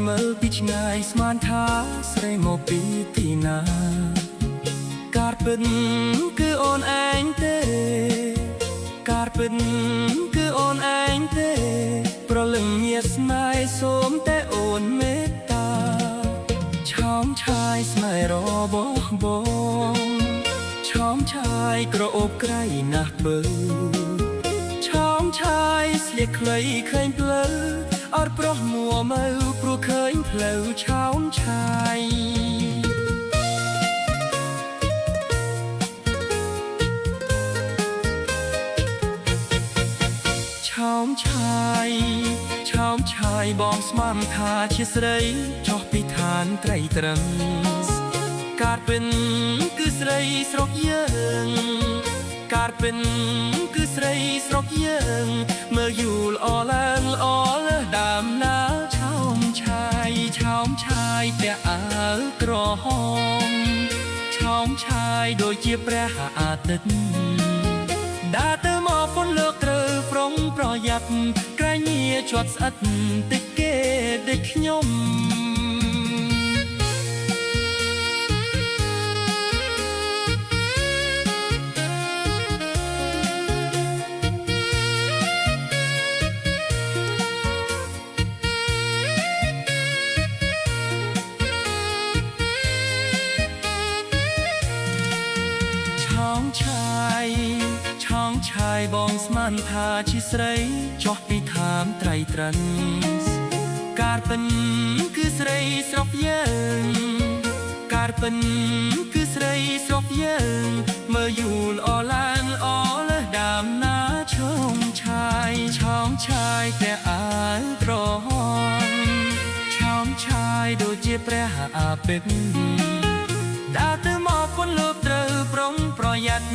មើលពីឆ្ងាយស្មានថាស្រីមកពីទីណាការពិតគឺអូនឯងទេការពិតគឺអូនឯងទេប្រលឹងញាស្នេហ៍សូមតែអូនមេត្តាឆោមឆាយស្នេហ៍របស់បងឆោមឆាយក្រអូបក្រៃណាស់បើឆោមឆាយស្លៀកខ្លីឃើញផ្លូវអត់ប្រុសមួម៉ៅព្រោះឃើញផ្លូវឆោមឆាយឆោមឆាយឆោមឆាយបងស្មានថាជាស្រីចុះពីឋានត្រីត្រឹមការពិនគឺស្រីស្រុកយើងការពិនគឺស្រីស្រុកយើងមើលយូរល្អឡើងល្អលើសដើមណាឆោមឆាយឆោមឆាយតែអាវក្រហមឆោមឆាយដូចជាព្រះអាទិត្យដើរទៅមកពន្លកត្រូវប្រុងប្រយ័ត្នក្រែងញាជាប់ស្អិតតិចគេដូចខ្ញុំឆោមឆាយបងស្មានថាជាស្រីចុះពីឋានត្រីត្រឹមការពិនគឺស្រីស្រុកយើងការពិនគឺស្រីស្រុកយើងមើលយូរល្អឡើងល្អលើសដើមណាឆោមឆាយឆោមឆាយតែអាវក្រហមឆោមឆាយដូចជាព្រះអាទិត្យដើរទៅមកពន្លកត្រូវប្រុងប្រយ័ត្ន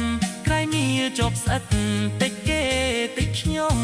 ក្រែងញាជាប់ស្អិតតិចគេតិចខ្ញុំ